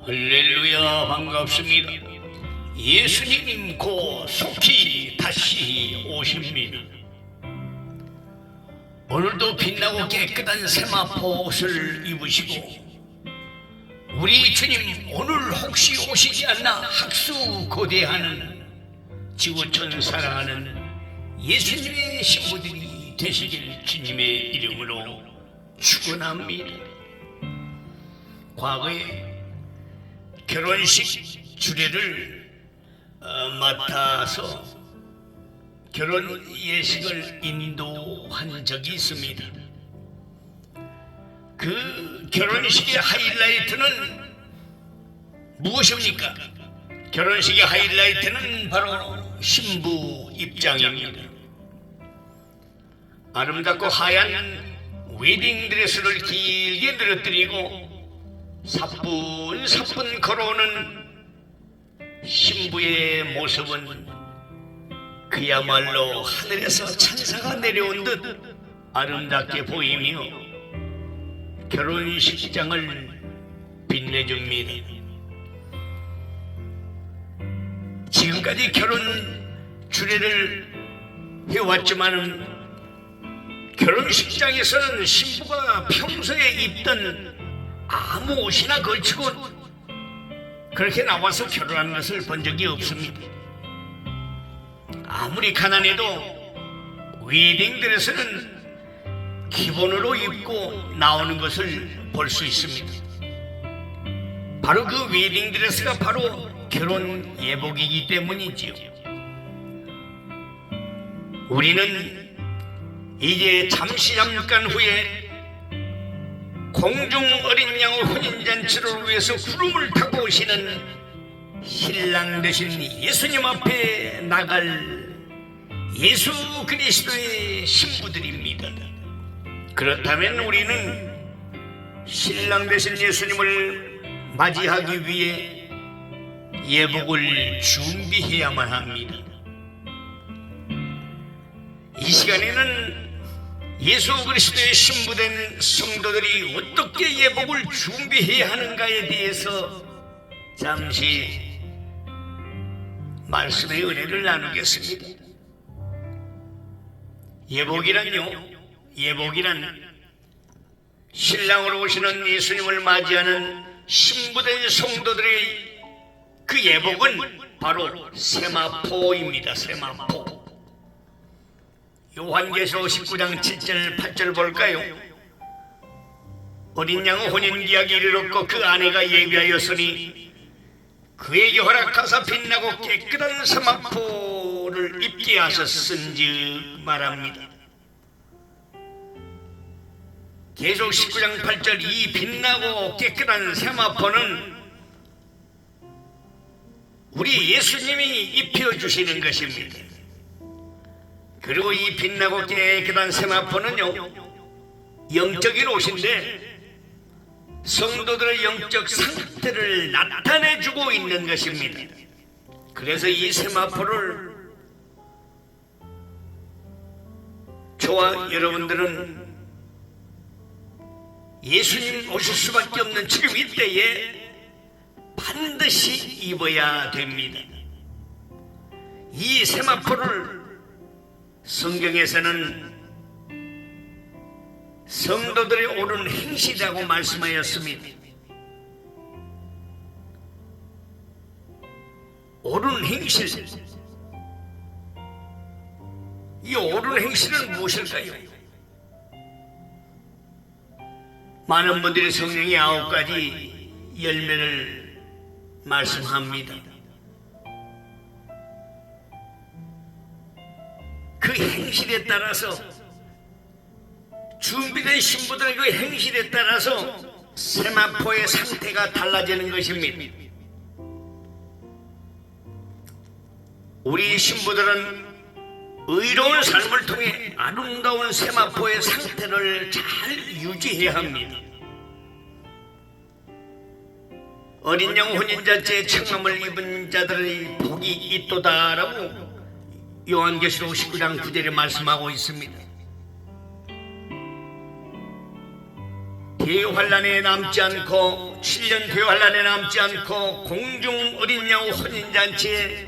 할렐루야, 반갑습니다. 예수님 곧 속히 다시 오십니다. 오늘도 빛나고 깨끗한 세마포 옷을 입으시고 우리 주님 오늘 혹시 오시지 않나 학수고대하는 지구촌 사랑하는 예수님의 신부들이 되시길 주님의 이름으로 축원합니다. 과거에 결혼식 주례를 맡아서 결혼 예식을 인도한 적이 있습니다. 그 결혼식의 하이라이트는 무엇입니까? 결혼식의 하이라이트는 바로 신부 입장입니다. 아름답고 하얀 웨딩드레스를 길게 늘어뜨리고 사뿐사뿐 걸어오는 신부의 모습은 그야말로 하늘에서 천사가 내려온 듯 아름답게 보이며 결혼식장을 빛내줍니다. 지금까지 결혼 주례를 해왔지만은 결혼식장에서는 신부가 평소에 입던 아무 옷이나 걸치고 그렇게 나와서 결혼하는 것을 본 적이 없습니다. 아무리 가난해도 웨딩드레스는 기본으로 입고 나오는 것을 볼 수 있습니다. 바로 그 웨딩드레스가 바로 결혼 예복이기 때문이지요. 우리는 이제 잠깐 후에 공중 어린 양의 혼인잔치를 위해서 구름을 타고 오시는 신랑 되신 예수님 앞에 나갈 예수 그리스도의 신부들입니다. 그렇다면 우리는 신랑 되신 예수님을 맞이하기 위해 예복을 준비해야만 합니다. 이 시간에는 예수 그리스도의 신부된 성도들이 어떻게 예복을 준비해야 하는가에 대해서 잠시 말씀의 은혜를 나누겠습니다. 예복이란 신랑으로 오시는 예수님을 맞이하는 신부된 성도들의 그 예복은 바로 세마포입니다. 세마포. 요한계시록 19장 7절 8절 볼까요? 어린 양의 혼인기약이 이르렀고 그 아내가 예비하였으니 그에게 허락하사 빛나고 깨끗한 세마포를 입게 하셨은즉 말합니다. 계속 19장 8절 이 빛나고 깨끗한 세마포는 우리 예수님이 입혀주시는 것입니다. 그리고 이 빛나고 깨끗한 세마포는요, 영적인 옷인데 성도들의 영적 상태를 나타내주고 있는 것입니다. 그래서 이 세마포를 저와 여러분들은 예수님 오실 수밖에 없는 지금 이때에 반드시 입어야 됩니다. 이 세마포를 성경에서는 성도들의 옳은 행실이라고 말씀하였습니다. 옳은 행실, 이 옳은 행실은 무엇일까요? 많은 분들이 성령의 9가지 열매를 말씀합니다. 그 행실에 따라서 준비된 신부들의 그 행실에 따라서 세마포의 상태가 달라지는 것입니다. 우리 신부들은 의로운 삶을 통해 아름다운 세마포의 상태를 잘 유지해야 합니다. 어린 양 혼인잔치에 청함을 입은 자들의 복이 있도다라고 요한계시록 19장 9절에 말씀하고 있습니다. 대환란에 남지 않고 7년 대환란에 남지 않고 공중 어린 양 혼인잔치에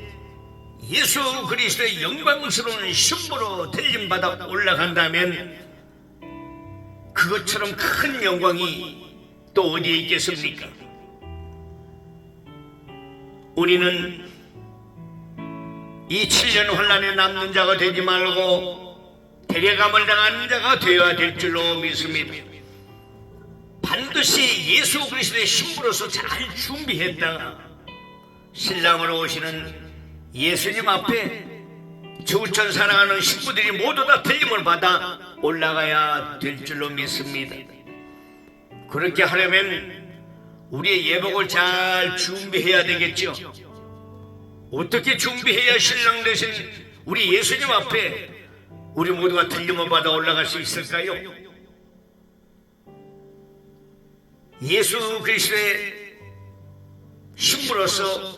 예수 그리스도의 영광스러운 신부로 대접받아 올라간다면 그것처럼 큰 영광이 또 어디에 있겠습니까? 우리는 이 7년 환란에 남는 자가 되지 말고 데려감을 당하는 자가 되어야 될 줄로 믿습니다. 반드시 예수 그리스도의 신부로서 잘 준비했다가 신랑으로 오시는 예수님 앞에 주천 사랑하는 신부들이 모두 다 들림을 받아 올라가야 될 줄로 믿습니다. 그렇게 하려면 우리의 예복을 잘 준비해야 되겠죠. 어떻게 준비해야 신랑 되신 우리 예수님 앞에 우리 모두가 들림을 받아 올라갈 수 있을까요? 예수 그리스도의 신부로서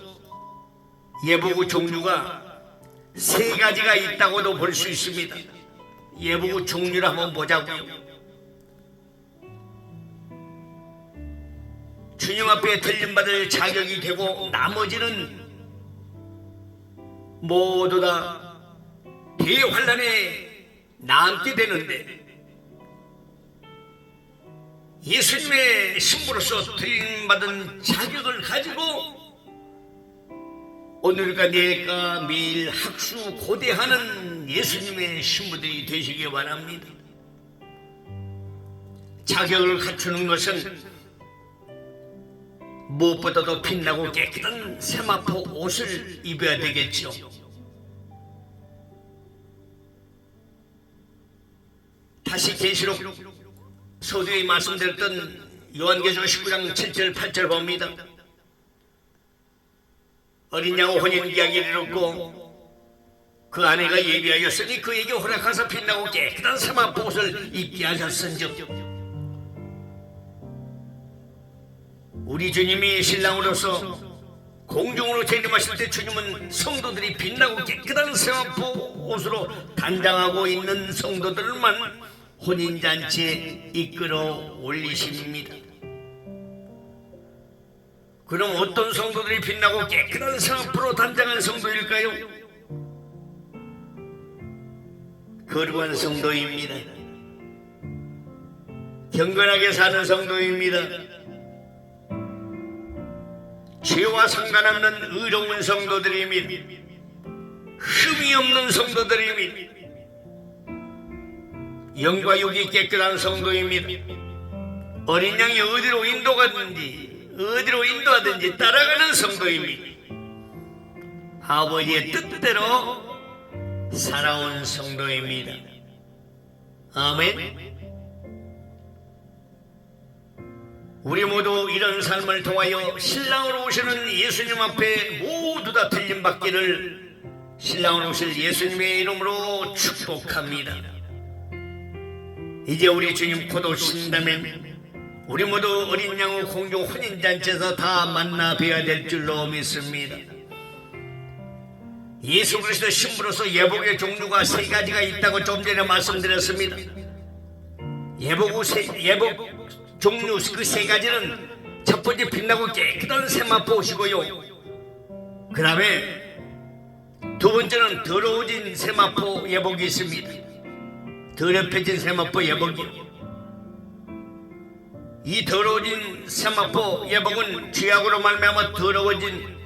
예복의 종류가 세 가지가 있다고도 볼 수 있습니다. 예복의 종류를 한번 보자고요. 주님 앞에 들림받을 자격이 되고 나머지는 모두 다 대환란에 남게 되는데 예수님의 신부로서 들림받은 자격을 가지고 오늘과 내일과 매일 학수 고대하는 예수님의 신부들이 되시기 바랍니다. 자격을 갖추는 것은 무엇보다도 빛나고 깨끗한 세마포 옷을 입어야 되겠죠. 다시 계시록 서두에 말씀드렸던 요한계시록 19장 7절 8절 봅니다. 어린 양 혼인 이야기를 이뤘고 그 아내가 예비하였으니 그에게 허락하사 빛나고 깨끗한 세마포 옷을 입게 하셨은즉 우리 주님이 신랑으로서 공중으로 재림하실 때 주님은 성도들이 빛나고 깨끗한 세마포 옷으로 단장하고 있는 성도들만 혼인잔치에 이끌어 올리십니다. 그럼 어떤 성도들이 빛나고 깨끗한 세마포로 단장한 성도일까요? 거룩한 성도입니다. 경건하게 사는 성도입니다. 죄와 상관없는 의로운 성도들입니다. 흠이 없는 성도들입니다. 영과 육이 깨끗한 성도입니다. 어린 양이 어디로 인도하든지 따라가는 성도입니다. 아버지의 뜻대로 살아온 성도입니다. 아멘. 우리 모두 이런 삶을 통하여 신랑으로 오시는 예수님 앞에 모두 다 들림받기를 신랑으로 오실 예수님의 이름으로 축복합니다. 이제 우리 주님 곧 오신다면 우리 모두 어린 양의 공중 혼인잔치에서 다 만나 뵈야 될 줄로 믿습니다. 예수 그리스도 신부로서 예복의 종류가 세 가지가 있다고 좀 전에 말씀드렸습니다. 예복 종류 그 세 가지는 첫 번째 빛나고 깨끗한 세마포 옷이고요. 그 다음에 두 번째는 더러워진 세마포 예복이 있습니다. 더럽혀진 세마포 예복이요. 이 더러워진 세마포 예복은 죄악으로 말미암아 더러워진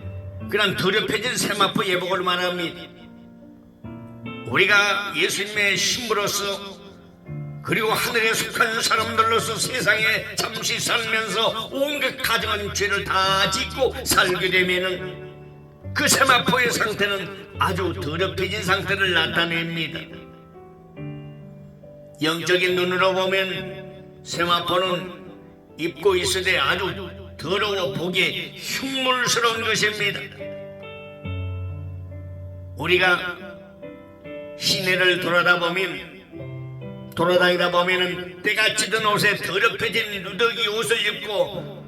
그런 더럽혀진 세마포 예복을 말합니다. 우리가 예수님의 신부로서 그리고 하늘에 속한 사람들로서 세상에 잠시 살면서 온갖 가정한 죄를 다 짓고 살게 되면은 그 세마포의 상태는 아주 더럽혀진 상태를 나타냅니다. 영적인 눈으로 보면 세마포는 입고 있으되 아주 더러워 보기에 흉물스러운 것입니다. 우리가 시내를 돌아다니다 보면은 때가 찌든 옷에 더럽혀진 누더기 옷을 입고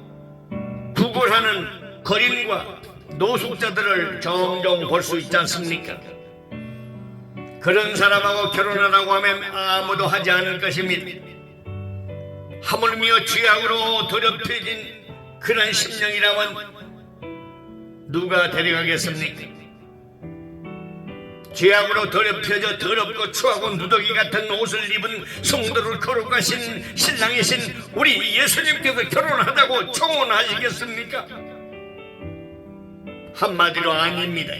구걸하는 거린과 노숙자들을 종종 볼 수 있지 않습니까? 그런 사람하고 결혼하라고 하면 아무도 하지 않을 것입니다. 하물며 죄악으로 더럽혀진 그런 심령이라면 누가 데려가겠습니까? 죄악으로 더럽혀져 더럽고 추하고 누더기 같은 옷을 입은 성도를 거룩하신 신랑이신 우리 예수님께서 결혼하자고 청혼하시겠습니까? 한마디로 아닙니다.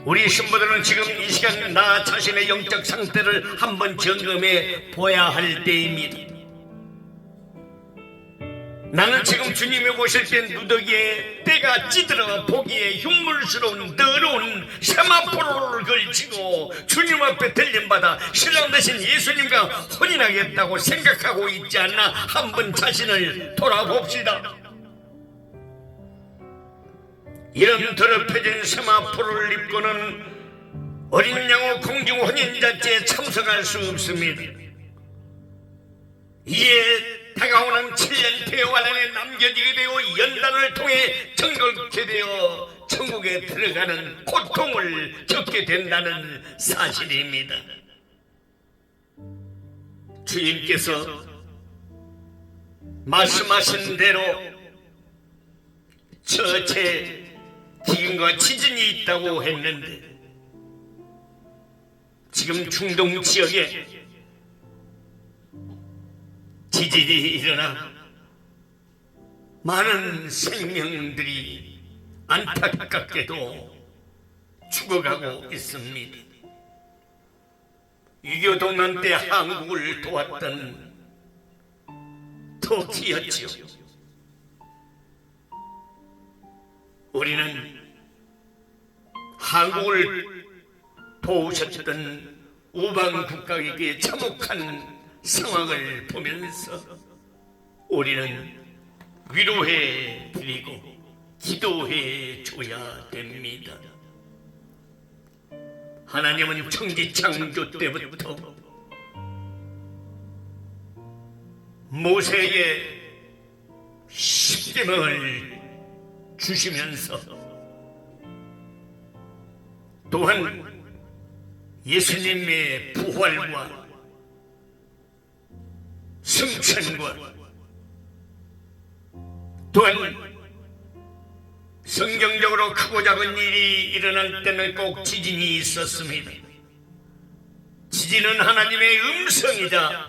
우리 신부들은 지금 이 시간 나 자신의 영적 상태를 한번 점검해 보아야 할 때입니다. 나는 지금 주님이 오실 때 누더기에 때가 찌들어 보기에 흉물스러운 더러운 세마포로를 걸치고 주님 앞에 들림받아 신랑 되신 예수님과 혼인하겠다고 생각하고 있지 않나 한번 자신을 돌아봅시다. 이런 더럽혀진 세마포를 입고는 어린 양호 공중 혼인잔치에 참석할 수 없습니다. 이에 다가오는 7년 폐허 안에 남겨지게 되어 연단을 통해 정결케 되어 천국에 들어가는 고통을 겪게 된다는 사실입니다. 주님께서 말씀하신 대로 저체 기근과 지진이 있다고 했는데 지금 중동 지역에 지진이 일어나 많은 생명들이 안타깝게도 죽어가고 있습니다. 6.25 동란 때 한국을 도왔던 터키였지요. 우리는 한국을 도우셨던 우방 국가에게 참혹한 상황을 보면서 우리는 위로해 드리고 기도해 줘야 됩니다. 하나님은 천지창조 때부터 모세에게 십계명을 주시면서 또한 예수님의 부활과 승천과 또한 성경적으로 크고 작은 일이 일어날 때는 꼭 지진이 있었습니다. 지진은 하나님의 음성이자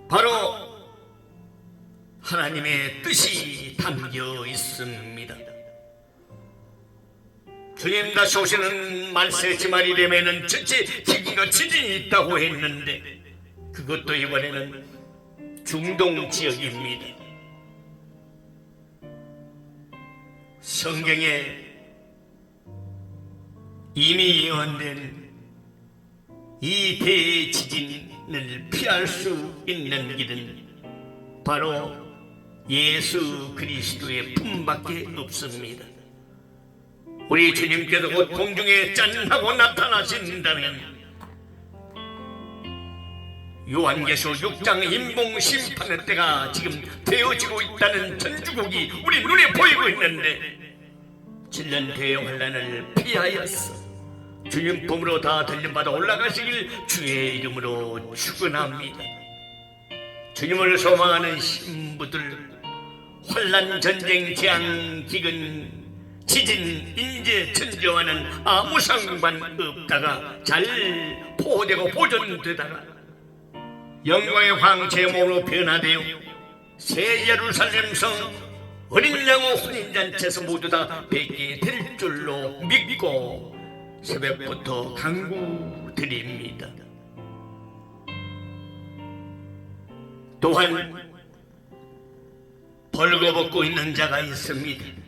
바로 하나님의 뜻이 담겨 있습니다. 주님 다시 오시는 말세 지말이 되면은 전체 기근과 지진이 있다고 했는데 그것도 이번에는 중동 지역입니다. 성경에 이미 예언된 이 대지진을 피할 수 있는 길은 바로 예수 그리스도의 품밖에 없습니다. 우리 주님께서 곧 공중에 짠하고 나타나신다면 요한계시록 6장 인봉 심판의 때가 지금 되어지고 있다는 전주곡이 우리 눈에 보이고 있는데 7년 대환란을 피하였어 주님 품으로 다 들림받아 올라가시길 주의 이름으로 축원합니다. 주님을 소망하는 신부들 환란, 전쟁, 재앙, 기근, 지진, 인재, 천재와는 아무 상관 없다가 잘 보호되고 보존되다가 영광의 황 제 몸으로 변화되어 새 예루살렘 성 어린 양호 혼인잔치에서 모두 다 뵙게 될 줄로 믿고 새벽부터 간구드립니다. 또한 벌거벗고 있는 자가 있습니다.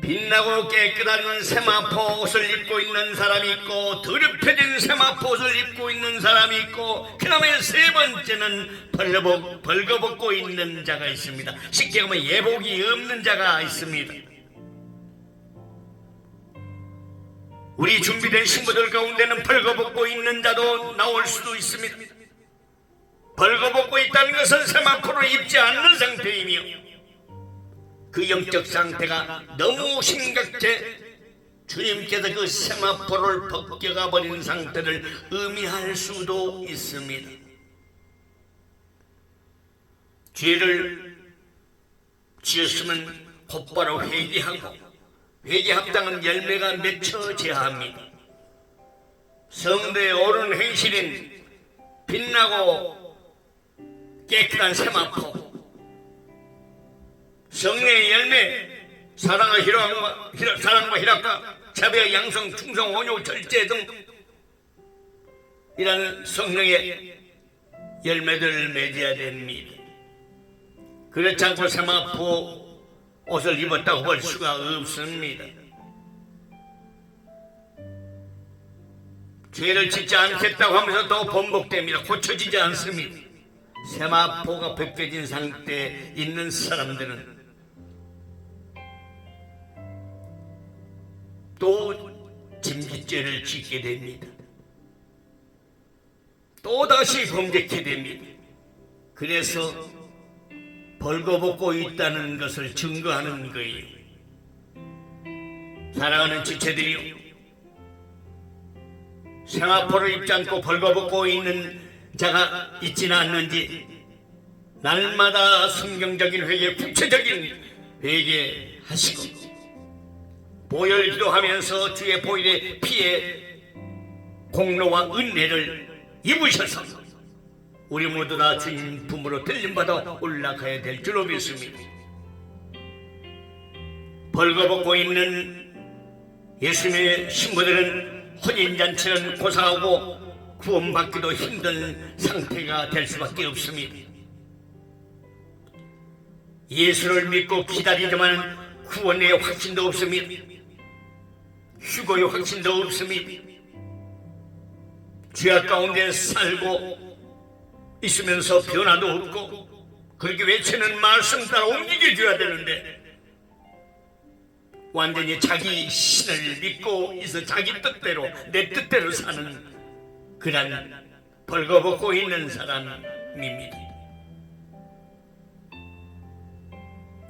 빛나고 깨끗한 세마포 옷을 입고 있는 사람이 있고 더럽혀진 세마포 옷을 입고 있는 사람이 있고 그 다음에 세 번째는 벌거벗고 있는 자가 있습니다. 쉽게 하면 예복이 없는 자가 있습니다. 우리 준비된 신부들 가운데는 벌거벗고 있는 자도 나올 수도 있습니다. 벌거벗고 있다는 것은 세마포를 입지 않는 상태이며 그 영적 상태가 너무 심각해 주님께서 그 세마포를 벗겨가 버린 상태를 의미할 수도 있습니다. 죄를 지었으면 곧바로 회개하고 회개 합당한 열매가 맺혀져야 합니다. 성도의 옳은 행실인 빛나고 깨끗한 세마포, 성례의 열매, 사랑과 희락과 자비와 양성, 충성, 온유, 절제 등 이라는 성령의 열매들을 맺어야 됩니다. 그렇지 않고 세마포 옷을 입었다고 볼 수가 없습니다. 죄를 짓지 않겠다고 하면서 또 번복됩니다. 고쳐지지 않습니다. 세마포가 벗겨진 상태에 있는 사람들은 또 진빚죄를 짓게 됩니다. 또다시 범죄케 됩니다. 그래서 벌거벗고 있다는 것을 증거하는 거예요. 사랑하는 지체들이요, 세마포를 입지 않고 벌거벗고 있는 자가 있지는 않는지 날마다 성경적인 회개, 구체적인 회개하시고 보혈 기도하면서 주의 보혈의 피의 공로와 은혜를 입으셔서 우리 모두 다 주님 품으로 들림받아 올라가야 될 줄로 믿습니다. 벌거벗고 있는 예수님의 신부들은 혼인잔치는 고사하고 구원받기도 힘든 상태가 될 수밖에 없습니다. 예수를 믿고 기다리지만 구원의 확신도 없습니다. 휴거의 확신도 없습니다. 죄악 가운데 살고 있으면서 변화도 없고 그렇게 외치는 말씀 따라 움직여줘야 되는데 완전히 자기 신을 믿고 있어 자기 뜻대로 내 뜻대로 사는 그런 벌거벗고 있는 사람입니다.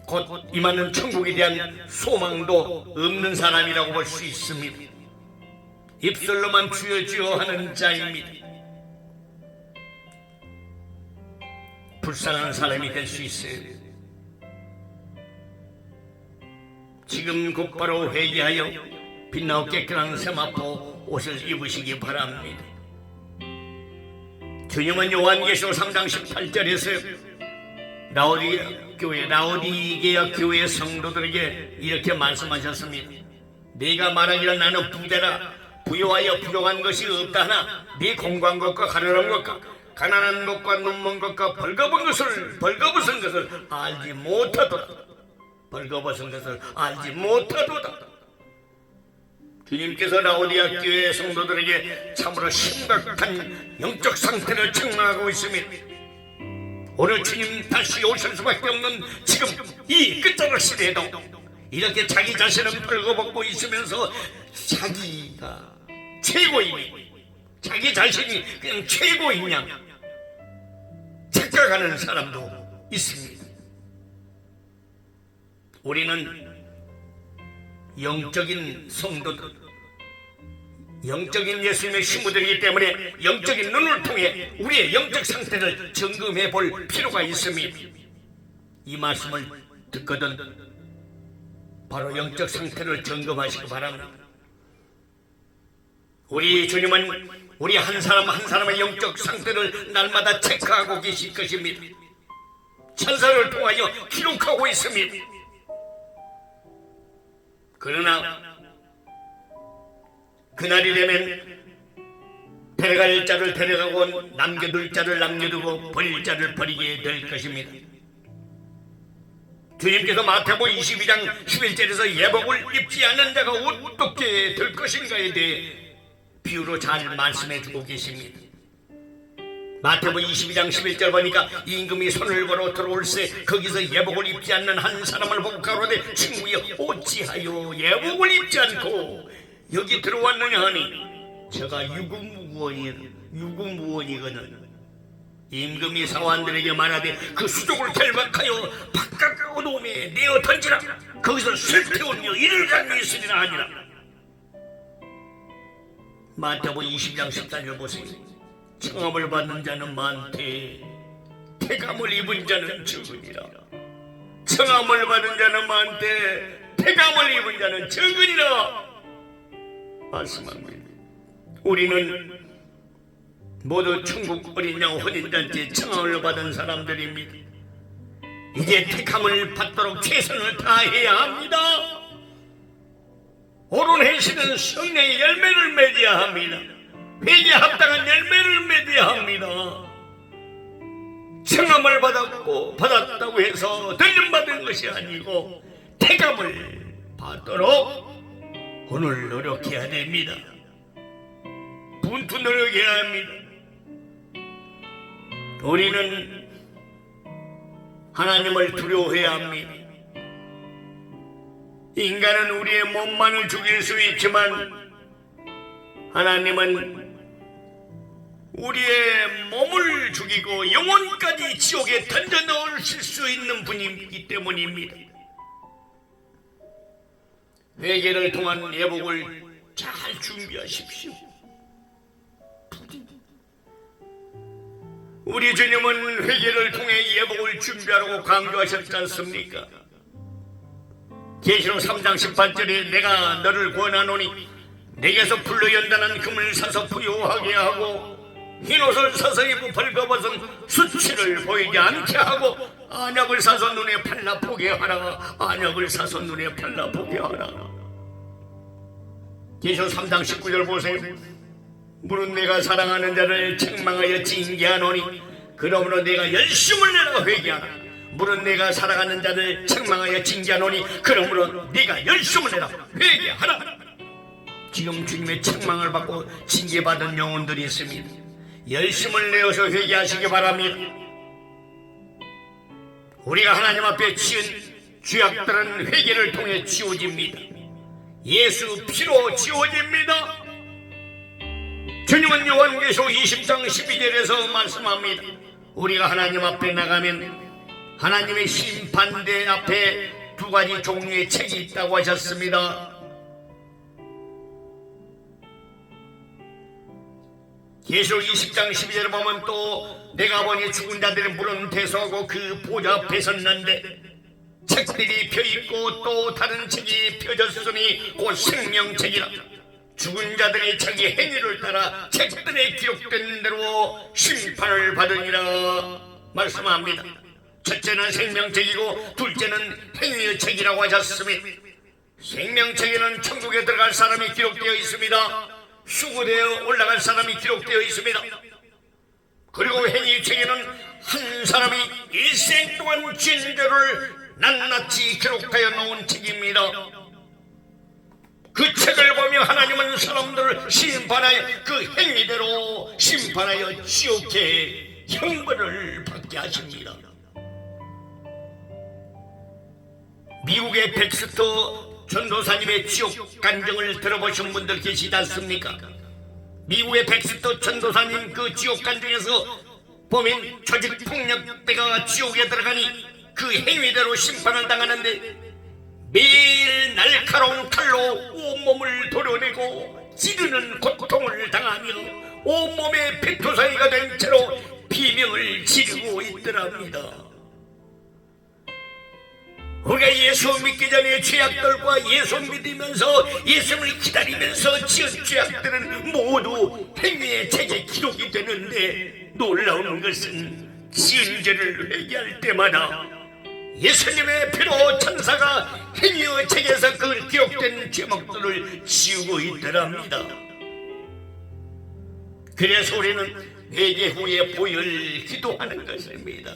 곧 임하는 천국에 대한 소망도 없는 사람이라고 볼 수 있습니다. 입술로만 주여 주여 하는 자입니다. 불쌍한 사람이 될 수 있어요. 지금 곧바로 회개하여 빛나고 깨끗한 세마포 옷을 입으시기 바랍니다. 주님은 요한계시록 3장 18절에서 라오디게아 교회 성도들에게 이렇게 말씀하셨습니다. 네가 말하기를 나는 부자라 부유하여 부족한 것이 없다 하나 네 공고한 것과 가련한 것과 가난한 것과 눈먼 것과 벌거벗은 것을 알지 못하도다. 벌거벗은 것을 알지 못하도다. 주님께서 라오디게아 교회 성도들에게 참으로 심각한 영적 상태를 책망하고 있습니다. 오늘 주님 다시 오실 수밖에 없는 지금 이 끝자락 시대에도 이렇게 자기 자신은 벌거벗고 있으면서 자기가 최고이니 자기 자신이 그냥 최고인 양 착각하는 사람도 있습니다. 우리는 영적인 성도들, 영적인 예수님의 신부들이기 때문에 영적인 눈을 통해 우리의 영적 상태를 점검해 볼 필요가 있습니다. 이 말씀을 듣거든 바로 영적 상태를 점검하시기 바랍니다. 우리 주님은 우리 한 사람 한 사람의 영적 상태를 날마다 체크하고 계실 것입니다. 천사를 통하여 기록하고 있습니다. 그러나 그날이 되면 데려갈 자를 데려가고 남겨둘 자를 남겨두고 버릴 자를 버리게 될 것입니다. 주님께서 마태복음 22장 11절에서 예복을 입지 않는 자가 어떻게 될 것인가에 대해 비유로 잘 말씀해주고 계십니다. 마태복음 22장 11절 보니까 임금이 손을 걸어 들어올세 거기서 예복을 입지 않는 한 사람을 보고 가로되 친구여 어찌하여 예복을 입지 않고 여기 들어왔느냐 하니 저가 유구무원이거든. 임금이 사환들에게 말하되 그 수족을 결박하여 바깥 어둠에 내어 던지라. 거기서 슬태우며 이를 갖고 있으리라 하니라. 마태복음 20장 14절 보세요. 청함을 받는 자는 많되 태감을 입은 자는 적으니라. 청함을 받은 자는 많되 태감을 입은 자는 적으니라 말씀합니다. 우리는 모두 천국 어린 양 혼인잔치에 청함을 받은 사람들입니다. 이제 택함을 받도록 최선을 다해야 합니다. 옳은 행실은 성령의 열매를 맺어야 합니다. 회개에 합당한 열매를 맺어야 합니다. 청함을 받았다고 해서 들림받은 것이 아니고 택함을 받도록 오늘 노력해야 됩니다. 분투 노력해야 합니다. 우리는 하나님을 두려워해야 합니다. 인간은 우리의 몸만을 죽일 수 있지만 하나님은 우리의 몸을 죽이고 영혼까지 지옥에 던져 넣으실 수 있는 분이기 때문입니다. 회개를 통한 예복을 잘 준비하십시오. 우리 주님은 회개를 통해 예복을 준비하라고 강조하셨지 않습니까? 계시록 3장 18절에 내가 너를 권하노니 내게서 불로 연단한 금을 사서 부요하게 하고 흰옷을 사서 입고 벌거벗은 수치를 보이지 않게 하고 안약을 사서 눈에 팔라 보게 하라. 안약을 사서 눈에 팔라 보게 하라. 계시록 3장 19절 보세요. 물은 내가 사랑하는 자를 책망하여 징계하노니 그러므로 내가 열심을 내라 회개하라. 물은 내가 사랑하는 자를 책망하여 징계하노니 그러므로 네가 열심을 내라 회개하라. 지금 주님의 책망을 받고 징계받은 영혼들이 있습니다. 열심을 내어서 회개하시기 바랍니다. 우리가 하나님 앞에 지은 죄악들은 회개를 통해 지워집니다. 예수 피로 지워집니다. 주님은 요한계시록 20장 12절에서 말씀합니다. 우리가 하나님 앞에 나가면 하나님의 심판대 앞에 두 가지 종류의 책이 있다고 하셨습니다. 계시록 20장 12절에 보면 또 내가 보니 죽은 자들의 물은 대소하고 그 보좌 앞에 섰는데 책들이 펴있고 또 다른 책이 펴졌으니 곧 생명책이라. 죽은 자들이 자기 행위를 따라 책들에 기록된 대로 심판을 받으니라 말씀합니다. 첫째는 생명책이고 둘째는 행위의 책이라고 하셨습니다. 생명책에는 천국에 들어갈 사람이 기록되어 있습니다. 수고되어 올라갈 사람이 기록되어 있습니다. 그리고 행위의 책에는 한 사람이 일생 동안 진죄를 낱낱이 기록하여 놓은 책입니다. 그 책을 보며 하나님은 사람들을 심판하여 그 행위대로 심판하여 지옥에 형벌을 받게 하십니다. 미국의 백스터 전도사님의 지옥 간증을 들어보신 분들 계시지 않습니까? 미국의 백스터 전도사님 그 지옥 간증에서 보면 조직폭력배가 지옥에 들어가니 그 행위대로 심판을 당하는데 매일 날카로운 칼로 온몸을 도려내고 찌르는 고통을 당하며 온몸에 피투성이가 된 채로 비명을 지르고 있더랍니다. 우리가 예수 믿기 전에 죄악들과 예수 믿으면서 예수를 기다리면서 지은 죄악들은 모두 행위의 책에 기록이 되는데 놀라운 것은 지은 죄를 회개할 때마다 예수님의 피로 천사가 행위의 책에서 그 기록된 제목들을 지우고 있더랍니다. 그래서 우리는 회개 후에 보혈 기도하는 것입니다.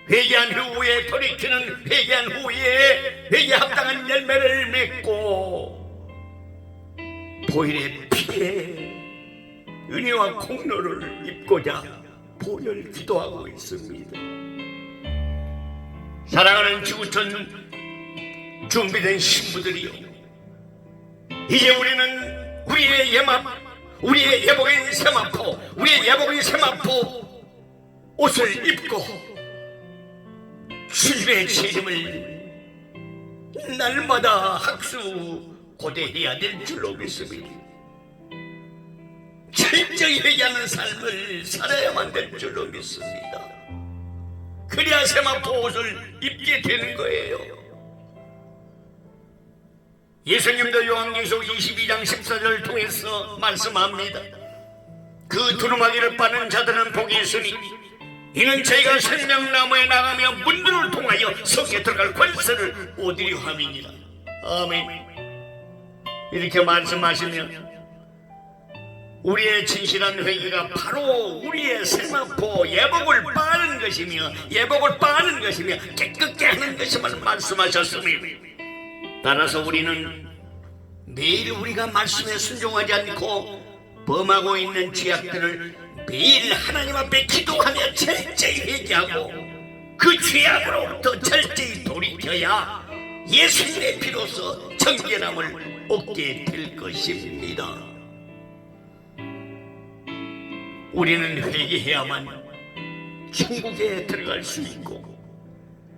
회개한 후에 돌이키는 회개한 후에 회개 합당한 열매를 맺고 보혈의 피에 은혜와 공로를 입고자 보혈 기도하고 있습니다. 사랑하는 지구촌 준비된 신부들이요, 이제 우리는 우리의 예복인 세마포 옷을 입고 주님의 재림을 날마다 학수 고대해야 될 줄로 믿습니다. 철저히 회개하는 삶을 살아야만 될 줄로 믿습니다. 그래야 세마포 옷을 입게 되는 거예요. 예수님도 요한계시록 22장 14절을 통해서 말씀합니다. 그 두루마기를 빠는 자들은 복이 있으니 이는 저희가 생명나무에 나가며 문들을 통하여 성에 들어갈 권세를 얻으려 함이니라. 아멘. 이렇게 말씀하시면 우리의 진실한 회개가 바로 우리의 세마포 예복을 빠는 것이며 예복을 빠는 것이며 깨끗게 하는 것임을 말씀하셨습니다. 따라서 우리는 매일 우리가 말씀에 순종하지 않고 범하고 있는 죄악들을 매일 하나님 앞에 기도하며 철저히 회개하고 그 죄악으로부터 철저히 돌이켜야 예수님의 피로서 정결함을 얻게 될 것입니다. 우리는 회개해야만 천국에 들어갈 수 있고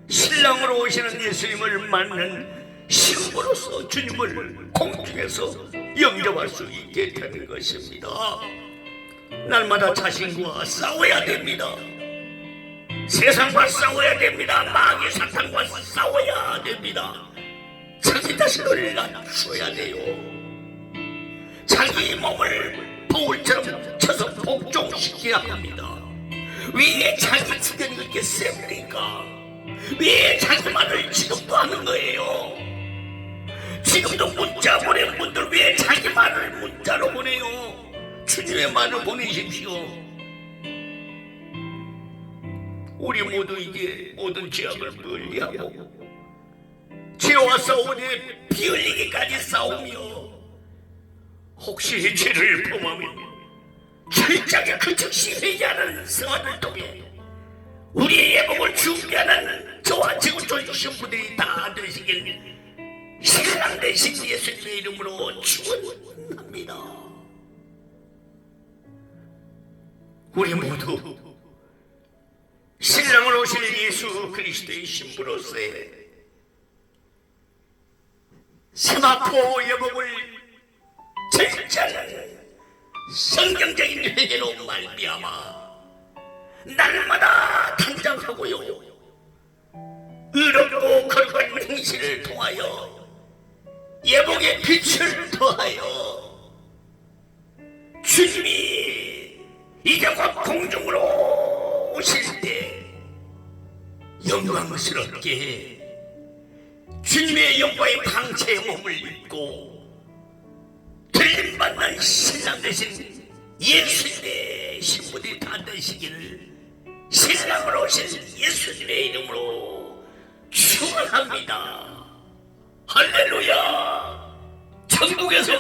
신랑으로 오시는 예수님을 맞는 신부로서 주님을 공중에서 영접할 수 있게 되는 것입니다. 날마다 자신과 싸워야 됩니다. 세상과 싸워야 됩니다. 마귀 사탄과 싸워야 됩니다. 자기 자신을 낮춰야 돼요. 자기 몸을 보울처럼 쳐서 복종시켜야 합니다. 왜 자기 주견이 그렇게 셉니까? 왜 자기 말을 지금도 하는 거예요? 지금도 문자 보낸 분들 왜 자기 말을 문자로 보내요? 주님의 말을 보내십시오. 우리 모두 이제 모든 죄악을 멀리하고 죄와 싸우되 피 흘리기까지 싸우며 혹시 죄를 범하면 철저하게 그 즉시 회개하는 생활을 통해 우리의 예복을 준비하는 저와 지구촌 신부들이 다 되시길 신랑 되신 예수님의 이름으로 축원합니다. 우리 모두 신랑을 오실 예수 그리스도의 신부로서의 세마포 예복을 철저한 성경적인 회개로 말미암아 날마다 단장하고요 의롭고 거룩한 행실을 통하여 예복의 빛을 더하여 주님이 이제 곧 공중으로 오실 때 영광스럽게 주님의 영광의 방체의 몸을 입고 들림받는 신랑 되신 예수님의 신부들이 다 되시기를 신랑으로 오신 예수님의 이름으로 축원합니다. 할렐루야. 천국에서